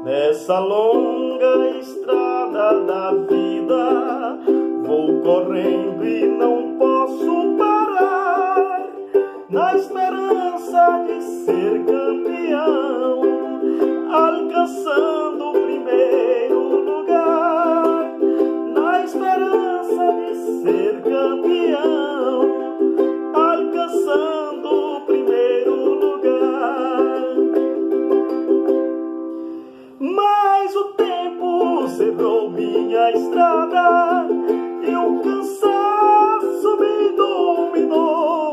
Nessa longa estrada da vida, vou correndo e não posso parar, na esperança de ser campeão, alcançando o primeiro lugar, na esperança de ser campeão, alcançando o primeiro lugar. Mas o tempo cerrou minha estrada e o cansaço me dominou.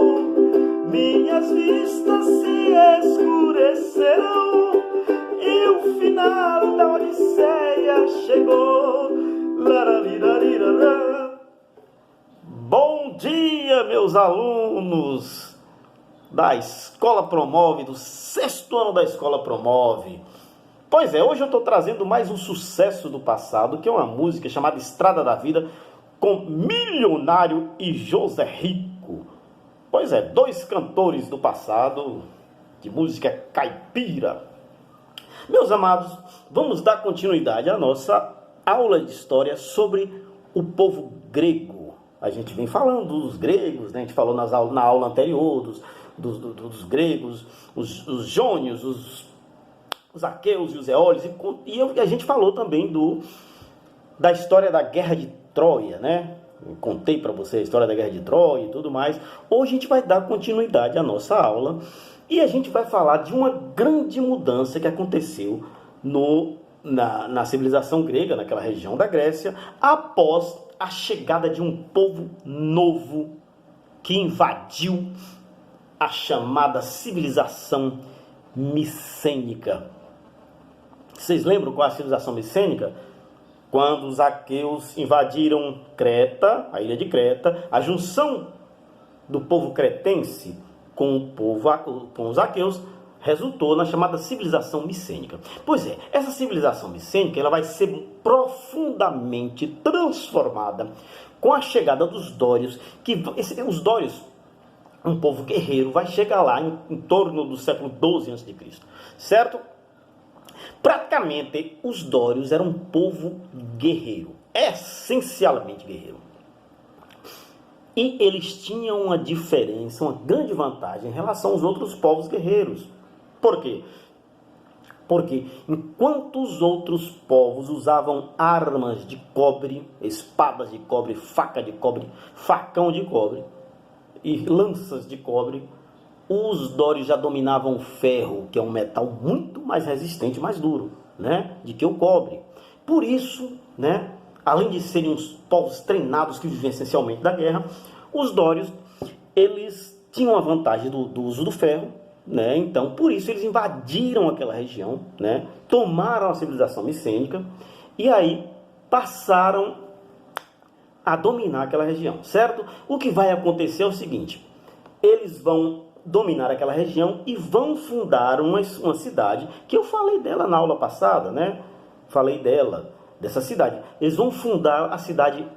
Minhas vistas se escurecerão e o final da Odisseia chegou. Laralirarirará. Bom dia, meus alunos da Escola Promove, do 6º ano da Escola Promove. Pois é, hoje eu estou trazendo mais um sucesso do passado, que é uma música chamada Estrada da Vida, com Milionário e José Rico. Pois é, 2 cantores do passado, de música caipira. Meus amados, vamos dar continuidade à nossa aula de história sobre o povo grego. A gente vem falando dos gregos, né? A gente falou na aula anterior dos gregos, os jônios, os aqueus e os eólios, e a gente falou também da história da Guerra de Troia, né? Eu contei para você a história da Guerra de Troia e tudo mais. Hoje a gente vai dar continuidade à nossa aula e a gente vai falar de uma grande mudança que aconteceu na civilização grega, naquela região da Grécia, após a chegada de um povo novo que invadiu a chamada civilização micênica. Vocês lembram qual é a civilização micênica? Quando os aqueus invadiram Creta, a ilha de Creta, a junção do povo cretense com os aqueus resultou na chamada civilização micênica. Pois é, essa civilização micênica ela vai ser profundamente transformada com a chegada dos dórios, os dórios, um povo guerreiro, vai chegar lá em torno do século XII a.C., certo? Praticamente, os dórios eram um povo guerreiro, essencialmente guerreiro. E eles tinham uma diferença, uma grande vantagem em relação aos outros povos guerreiros. Por quê? Porque enquanto os outros povos usavam armas de cobre, espadas de cobre, faca de cobre, facão de cobre e lanças de cobre, os dórios já dominavam o ferro, que é um metal muito mais resistente, mais duro, né, do que o cobre. Por isso, né, além de serem os povos treinados que viviam essencialmente da guerra, os dórios, eles tinham a vantagem do uso do ferro, né, então por isso eles invadiram aquela região, né, tomaram a civilização micênica e aí passaram a dominar aquela região, certo? O que vai acontecer é o seguinte: eles vão dominar aquela região e vão fundar uma cidade, que eu falei dela na aula passada, né? Falei dessa cidade. Eles vão fundar a cidade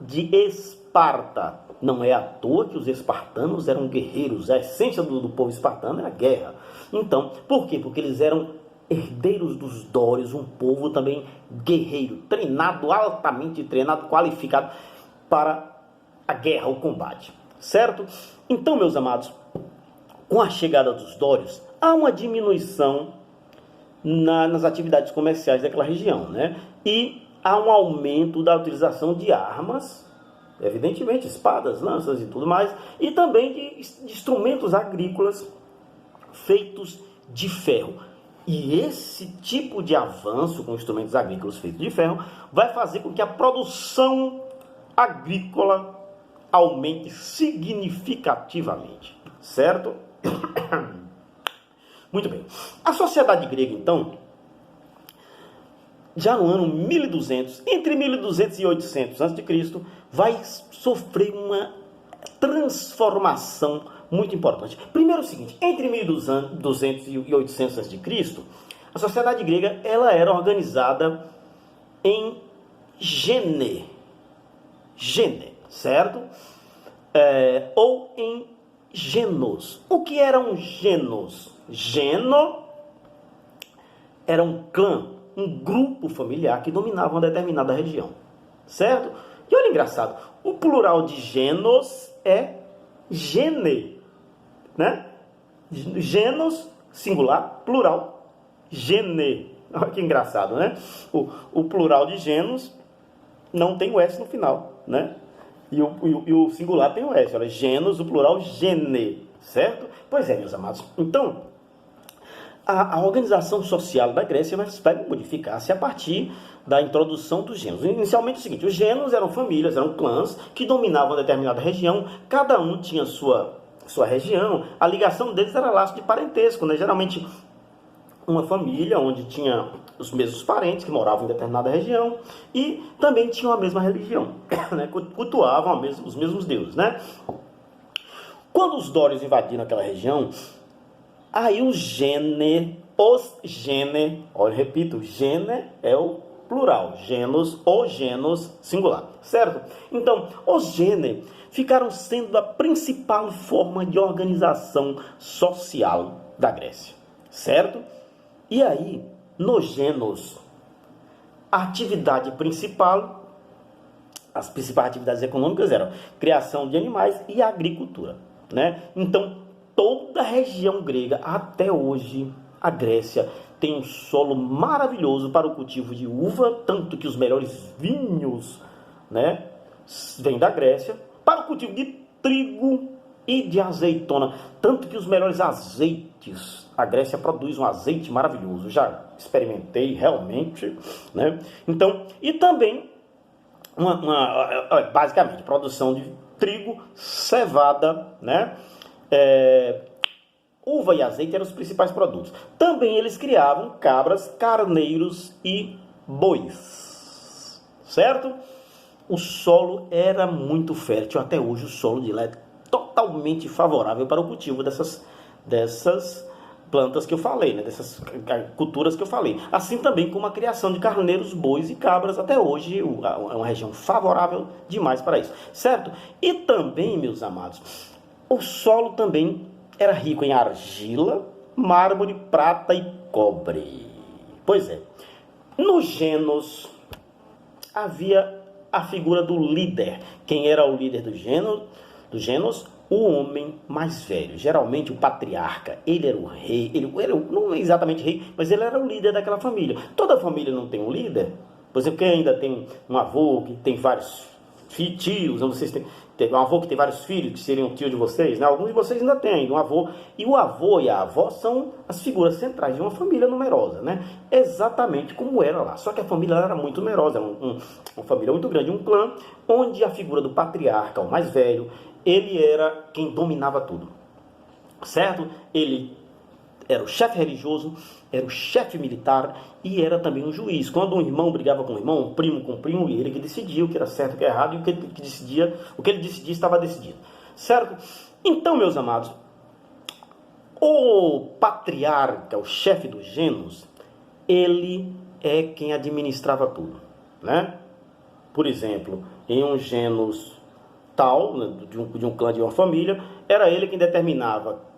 de Esparta. Não é à toa que os espartanos eram guerreiros, a essência do povo espartano era a guerra. Então, por quê? Porque eles eram herdeiros dos dórios, um povo também guerreiro, treinado, altamente treinado, qualificado para a guerra, o combate, certo? Então, meus amados, com a chegada dos dórios, há uma diminuição nas atividades comerciais daquela região, né? E há um aumento da utilização de armas, evidentemente, espadas, lanças e tudo mais, e também de instrumentos agrícolas feitos de ferro. E esse tipo de avanço com instrumentos agrícolas feitos de ferro vai fazer com que a produção agrícola aumente significativamente, certo? Muito bem. A sociedade grega, então, já no ano 1200, entre 1200 e 800 a.C., vai sofrer uma transformação muito importante. Primeiro é o seguinte: entre 1200 e 800 a.C., a sociedade grega ela era organizada em gênero, certo? Ou em genos. O que eram genos? Geno era um clã, um grupo familiar que dominava uma determinada região, certo? E olha engraçado, o plural de genos é gene, né? Genos, singular, plural, gene. Olha que engraçado, né? O plural de genos não tem o S no final, né? E o singular tem o S. Olha, genos, o plural, gene, certo? Pois é, meus amados. Então, a organização social da Grécia vai modificar-se a partir da introdução dos genos. Inicialmente é o seguinte, os genos eram famílias, eram clãs que dominavam uma determinada região, cada um tinha sua região, a ligação deles era laço de parentesco, né? Geralmente uma família onde tinha os mesmos parentes que moravam em determinada região e também tinham a mesma religião, né? Cultuavam os mesmos deuses, né? Quando os dórios invadiram aquela região, aí olha, repito, gene é o plural, genos ou genos singular, certo? Então, os gene ficaram sendo a principal forma de organização social da Grécia, certo? E aí, nos genos, a atividade principal, as principais atividades econômicas eram criação de animais e agricultura, né? Então, toda a região grega, até hoje, a Grécia tem um solo maravilhoso para o cultivo de uva, tanto que os melhores vinhos, né, vêm da Grécia, para o cultivo de trigo e de azeitona, tanto que os melhores azeites, a Grécia produz um azeite maravilhoso, já experimentei realmente, né? Então, e também, basicamente, produção de trigo, cevada, né? Uva e azeite eram os principais produtos. Também eles criavam cabras, carneiros e bois, certo? O solo era muito fértil, até hoje o solo de lá é totalmente favorável para o cultivo dessas plantas que eu falei, né? Dessas culturas que eu falei. Assim também como a criação de carneiros, bois e cabras, até hoje é uma região favorável demais para isso, certo? E também, meus amados, o solo também era rico em argila, mármore, prata e cobre. Pois é, nos genos havia a figura do líder. Quem era o líder do genos? O homem mais velho, geralmente o patriarca. Ele era o rei, não exatamente rei, mas ele era o líder daquela família. Toda família não tem um líder? Por exemplo, quem ainda tem um avô que tem vários tios, não vocês têm um avô que tem vários filhos, que seriam tio de vocês, né? Alguns de vocês ainda têm ainda um avô. E o avô e a avó são as figuras centrais de uma família numerosa, né? Exatamente como era lá. Só que a família era muito numerosa, uma família muito grande, um clã, onde a figura do patriarca, o mais velho, ele era quem dominava tudo, certo? Ele era o chefe religioso, era o chefe militar e era também um juiz. Quando um irmão brigava com um irmão, um primo com um primo, ele que decidia o que era certo e o que era errado, e o que ele decidia estava decidido, certo? Então, meus amados, o patriarca, o chefe dos genos, ele é quem administrava tudo, né? Por exemplo, em um genos tal, de um clã, de uma família, era ele quem determinava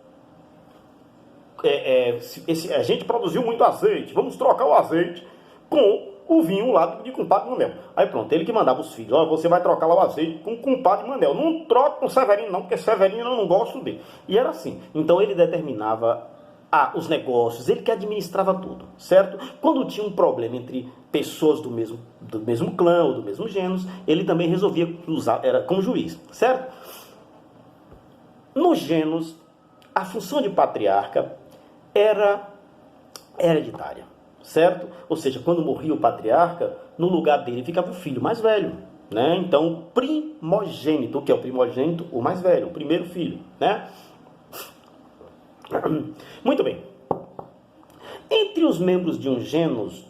a gente produziu muito azeite, vamos trocar o azeite com o vinho lá de compadre Manel. Aí pronto, ele que mandava os filhos, você vai trocar lá o azeite com o compadre Manel. Não troca com Severino não, porque Severino eu não gosto dele. E era assim. Então ele determinava os negócios, ele que administrava tudo, certo? Quando tinha um problema entre pessoas do mesmo clã ou do mesmo gênero, ele também resolvia era como juiz, certo? Nos gêneros, a função de patriarca era hereditária, certo? Ou seja, quando morria o patriarca, no lugar dele ficava o filho mais velho, né? Então, o primogênito, o que é o primogênito? O mais velho, o primeiro filho, né? Muito bem. Entre os membros de um gênus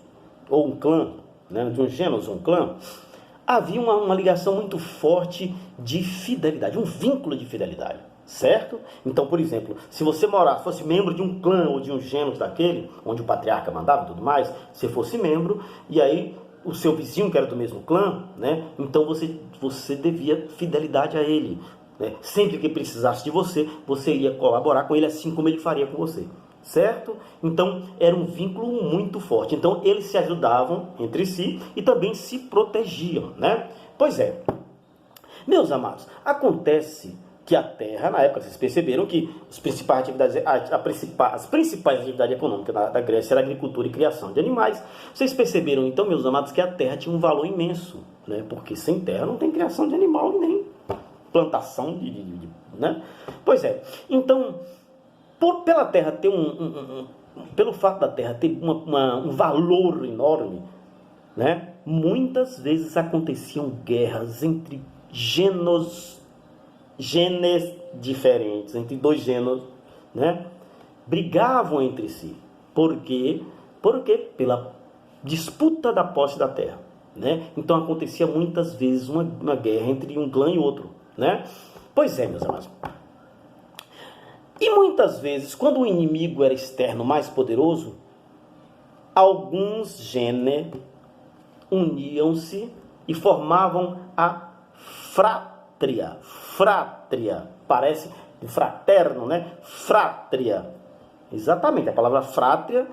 ou um clã, né? De um gênus ou um clã, havia uma ligação muito forte de fidelidade, um vínculo de fidelidade, certo? Então, por exemplo, se você fosse membro de um clã ou de um gênus daquele, onde o patriarca mandava e tudo mais, se fosse membro, e aí o seu vizinho, que era do mesmo clã, né? Então você devia fidelidade a ele, né? Sempre que precisasse de você, você iria colaborar com ele, assim como ele faria com você, certo? Então era um vínculo muito forte. Então eles se ajudavam entre si e também se protegiam, né? Pois é, meus amados, acontece que a terra, na época, vocês perceberam que as principais atividades econômicas da Grécia era a agricultura e criação de animais. Vocês perceberam, então, meus amados, que a terra tinha um valor imenso, né? Porque sem terra não tem criação de animal e nem plantação né? Pois é, então, pela terra ter pelo fato da terra ter um valor enorme, né? Muitas vezes aconteciam guerras entre genes diferentes, entre dois gêneros, né? Brigavam entre si. Por quê? Porque pela disputa da posse da terra, né? Então acontecia muitas vezes uma guerra entre um clã e outro, né? Pois é, meus amados. E muitas vezes, quando o inimigo era externo mais poderoso, alguns genes uniam-se e formavam a frátria. Frátria, parece fraterno, né? Frátria. Exatamente, a palavra frátria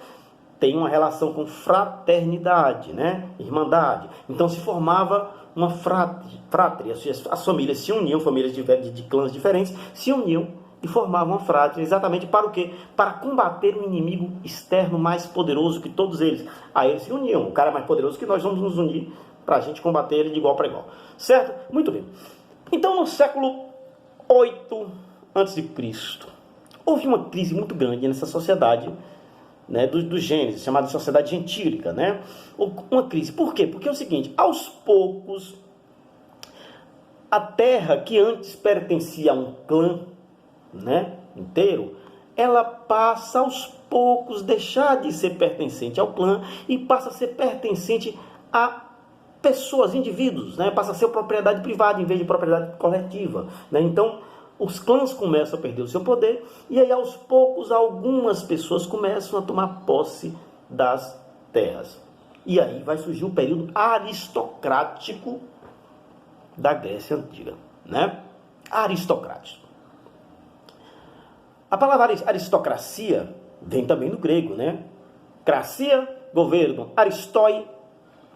tem uma relação com fraternidade, né? Irmandade. Então se formava uma frátria. As famílias se uniam, famílias de clãs diferentes, se uniam e formavam uma frátria. Exatamente para o quê? Para combater um inimigo externo mais poderoso que todos eles. Aí eles se uniam. O cara é mais poderoso que nós, vamos nos unir para a gente combater ele de igual para igual. Certo? Muito bem. Então, no século 8 a.C., houve uma crise muito grande nessa sociedade, né, do Gênesis, chamada sociedade gentílica, né? Uma crise. Por quê? Porque é o seguinte, aos poucos, a terra que antes pertencia a um clã, né, inteiro, ela passa aos poucos deixar de ser pertencente ao clã e passa a ser pertencente a pessoas, indivíduos, né? Passa a ser propriedade privada em vez de propriedade coletiva, né? Então, os clãs começam a perder o seu poder e aí, aos poucos, algumas pessoas começam a tomar posse das terras. E aí vai surgir o período aristocrático da Grécia Antiga, né? Aristocrático. A palavra aristocracia vem também do grego, né? Cracia, governo, aristói,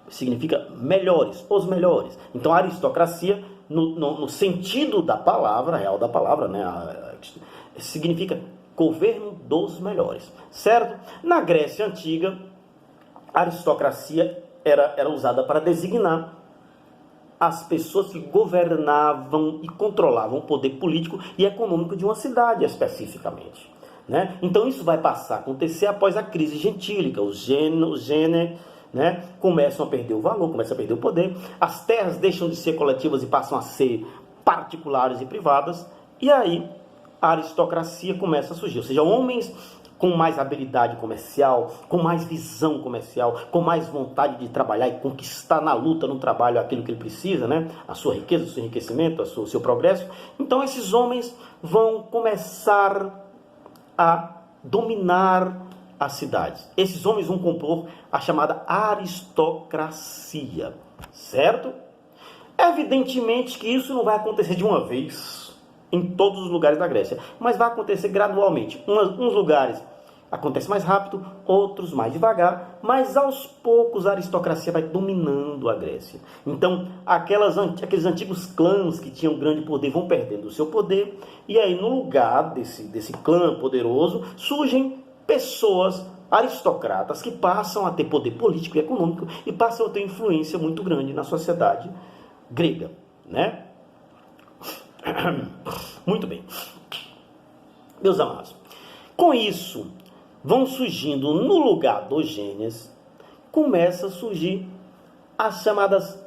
significa melhores, os melhores. Então, a aristocracia, no sentido da palavra, real da palavra, né, significa governo dos melhores, certo? Na Grécia Antiga, a aristocracia era usada para designar as pessoas que governavam e controlavam o poder político e econômico de uma cidade especificamente, né? Então, isso vai passar a acontecer após a crise gentílica. Os gêneros, né, começam a perder o valor, começam a perder o poder, as terras deixam de ser coletivas e passam a ser particulares e privadas, e aí a aristocracia começa a surgir, ou seja, homens com mais habilidade comercial, com mais visão comercial, com mais vontade de trabalhar e conquistar na luta, no trabalho, aquilo que ele precisa, né, a sua riqueza, o seu enriquecimento, o seu progresso. Então esses homens vão começar a dominar as cidades. Esses homens vão compor a chamada aristocracia, certo? Evidentemente que isso não vai acontecer de uma vez em todos os lugares da Grécia, mas vai acontecer gradualmente. Uns lugares acontece mais rápido, outros mais devagar, mas aos poucos a aristocracia vai dominando a Grécia. Então, aqueles antigos clãs que tinham grande poder vão perdendo o seu poder, e aí no lugar desse clã poderoso surgem pessoas aristocratas que passam a ter poder político e econômico e passam a ter influência muito grande na sociedade grega, né? Muito bem. Meus amados, com isso, vão surgindo no lugar dos gêneros, começa a surgir as chamadas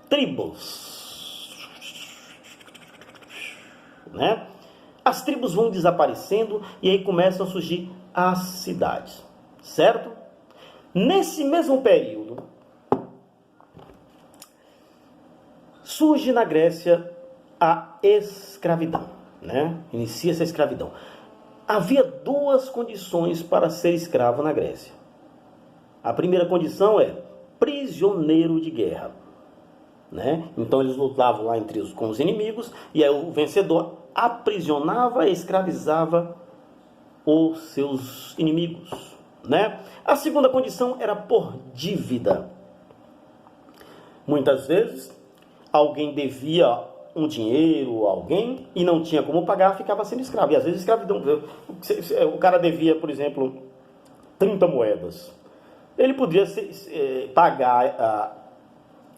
tribos, né? As tribos vão desaparecendo e aí começam a surgir as cidades, certo? Nesse mesmo período, surge na Grécia a escravidão, né? Inicia-se a escravidão. Havia duas condições para ser escravo na Grécia. A primeira condição é prisioneiro de guerra, né? Então eles lutavam lá com os inimigos e aí o vencedor aprisionava e escravizava os seus inimigos, né? A segunda condição era por dívida. Muitas vezes, alguém devia um dinheiro a alguém e não tinha como pagar, ficava sendo escravo. E às vezes escravidão, o cara devia, por exemplo, 30 moedas. Ele podia pagar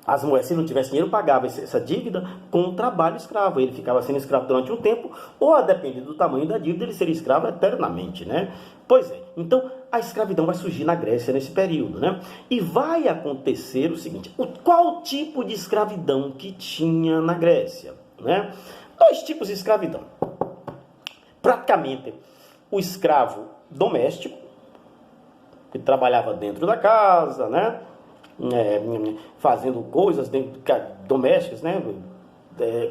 as moedas, se não tivesse dinheiro, pagava essa dívida com um trabalho escravo. Ele ficava sendo escravo durante um tempo, ou a depender do tamanho da dívida, ele seria escravo eternamente, né? Pois é, então a escravidão vai surgir na Grécia nesse período, né? E vai acontecer o seguinte: qual tipo de escravidão que tinha na Grécia, né? Dois tipos de escravidão. Praticamente, o escravo doméstico, que trabalhava dentro da casa, né? Fazendo coisas domésticas, né?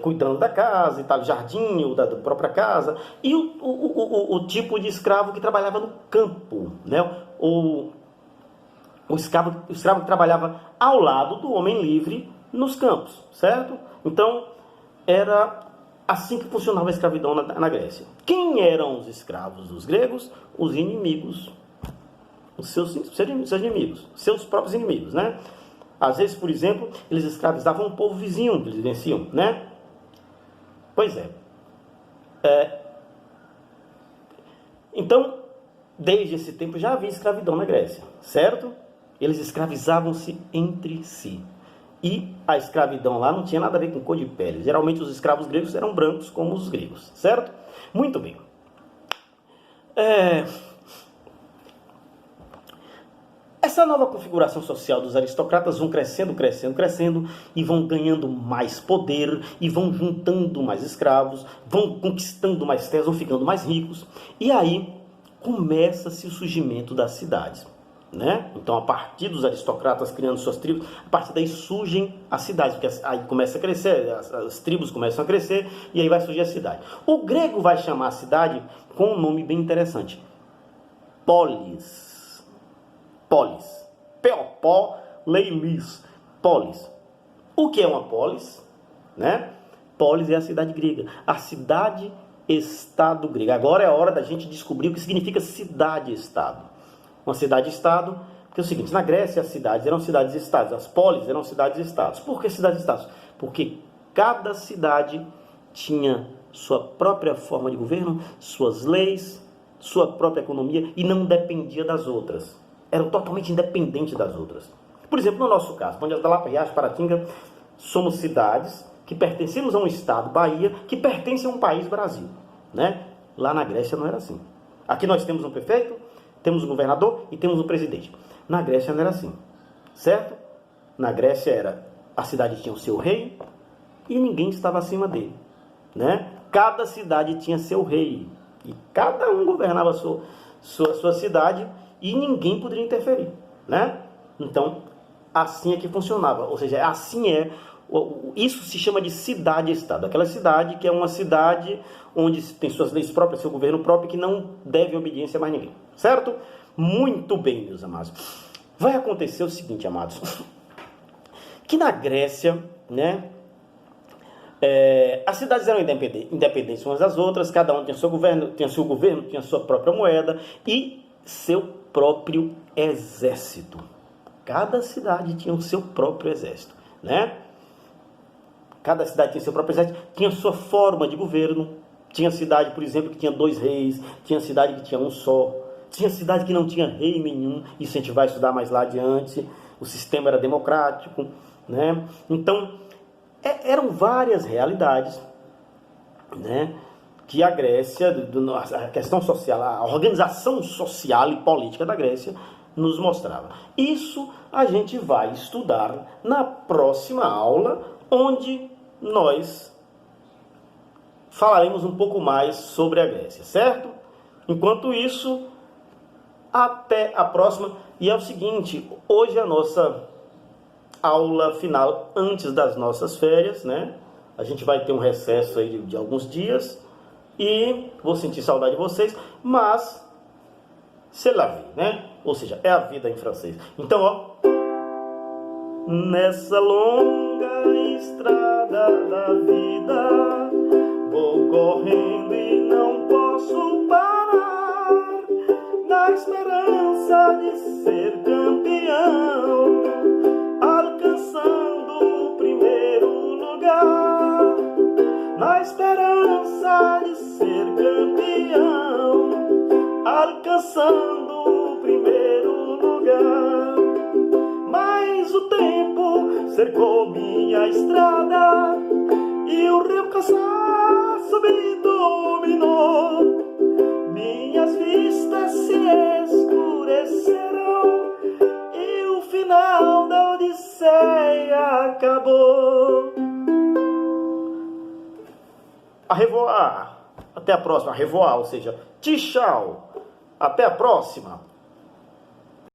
Cuidando da casa e tal, jardim da própria casa, e o tipo de escravo que trabalhava no campo, né? O escravo que trabalhava ao lado do homem livre nos campos, certo? Então, era assim que funcionava a escravidão na Grécia. Quem eram os escravos dos gregos? Os inimigos. Os seus inimigos, seus próprios inimigos, né? Às vezes, por exemplo, eles escravizavam um povo vizinho que eles venciam, né? Pois é. Então, desde esse tempo já havia escravidão na Grécia, certo? Eles escravizavam-se entre si. E a escravidão lá não tinha nada a ver com cor de pele. Geralmente os escravos gregos eram brancos como os gregos, certo? Muito bem. Essa nova configuração social dos aristocratas vão crescendo e vão ganhando mais poder e vão juntando mais escravos, vão conquistando mais terras, vão ficando mais ricos. E aí começa-se o surgimento das cidades, né? Então, a partir dos aristocratas criando suas tribos, a partir daí surgem as cidades, porque aí começa a crescer, as tribos começam a crescer e aí vai surgir a cidade. O grego vai chamar a cidade com um nome bem interessante: polis. Polis. P-O-P-O-L-E-I-L-I-S. Polis. O que é uma polis? Né? Polis é a cidade grega. A cidade-estado grega. Agora é a hora da gente descobrir o que significa cidade-estado. Uma cidade-estado, porque é o seguinte: na Grécia as cidades eram cidades-estados, as polis eram cidades-estados. Por que cidades-estados? Porque cada cidade tinha sua própria forma de governo, suas leis, sua própria economia e não dependia das outras. Eram totalmente independentes das outras. Por exemplo, no nosso caso, Pão de Açúcar, Riacho, Paratinga, somos cidades que pertencemos a um estado, Bahia, que pertence a um país, Brasil, né? Lá na Grécia não era assim. Aqui nós temos um prefeito, temos um governador e temos um presidente. Na Grécia não era assim, certo? Na Grécia a cidade tinha o seu rei e ninguém estava acima dele, né? Cada cidade tinha seu rei e cada um governava a sua cidade e ninguém poderia interferir, né? Então, assim é que funcionava. Ou seja, isso se chama de cidade-estado. Aquela cidade que é uma cidade onde tem suas leis próprias, seu governo próprio, que não deve obediência a mais ninguém, certo? Muito bem, meus amados. Vai acontecer o seguinte, amados, que na Grécia, né, as cidades eram independentes umas das outras, cada uma tinha seu governo, tinha sua própria moeda e seu próprio exército. Cada cidade tinha o seu próprio exército, né? Cada cidade tinha seu próprio exército, tinha sua forma de governo. Tinha cidade, por exemplo, que tinha 2 reis, tinha cidade que tinha um só, tinha cidade que não tinha rei nenhum. Isso a gente vai estudar mais lá adiante. O sistema era democrático, né? Então, eram várias realidades, né, que a Grécia, a questão social, a organização social e política da Grécia nos mostrava. Isso a gente vai estudar na próxima aula, onde nós falaremos um pouco mais sobre a Grécia, certo? Enquanto isso, até a próxima. E é o seguinte, hoje a nossa aula final antes das nossas férias, né? A gente vai ter um recesso aí de alguns dias e vou sentir saudade de vocês, mas c'est la vie, né? Ou seja, é a vida em francês. Então, ó, nessa longa estrada da vida, vou correndo e não posso parar. esperança de ser campeão, alcançando o primeiro lugar, na esperança de ser campeão, alcançando o primeiro lugar. Mas o tempo cercou minha estrada e o rio cansaço me dominou. Minhas vistas se escurecerão e o final da Odisseia acabou. A revoar. Até a próxima. A revoar, ou seja, tchau. Até a próxima.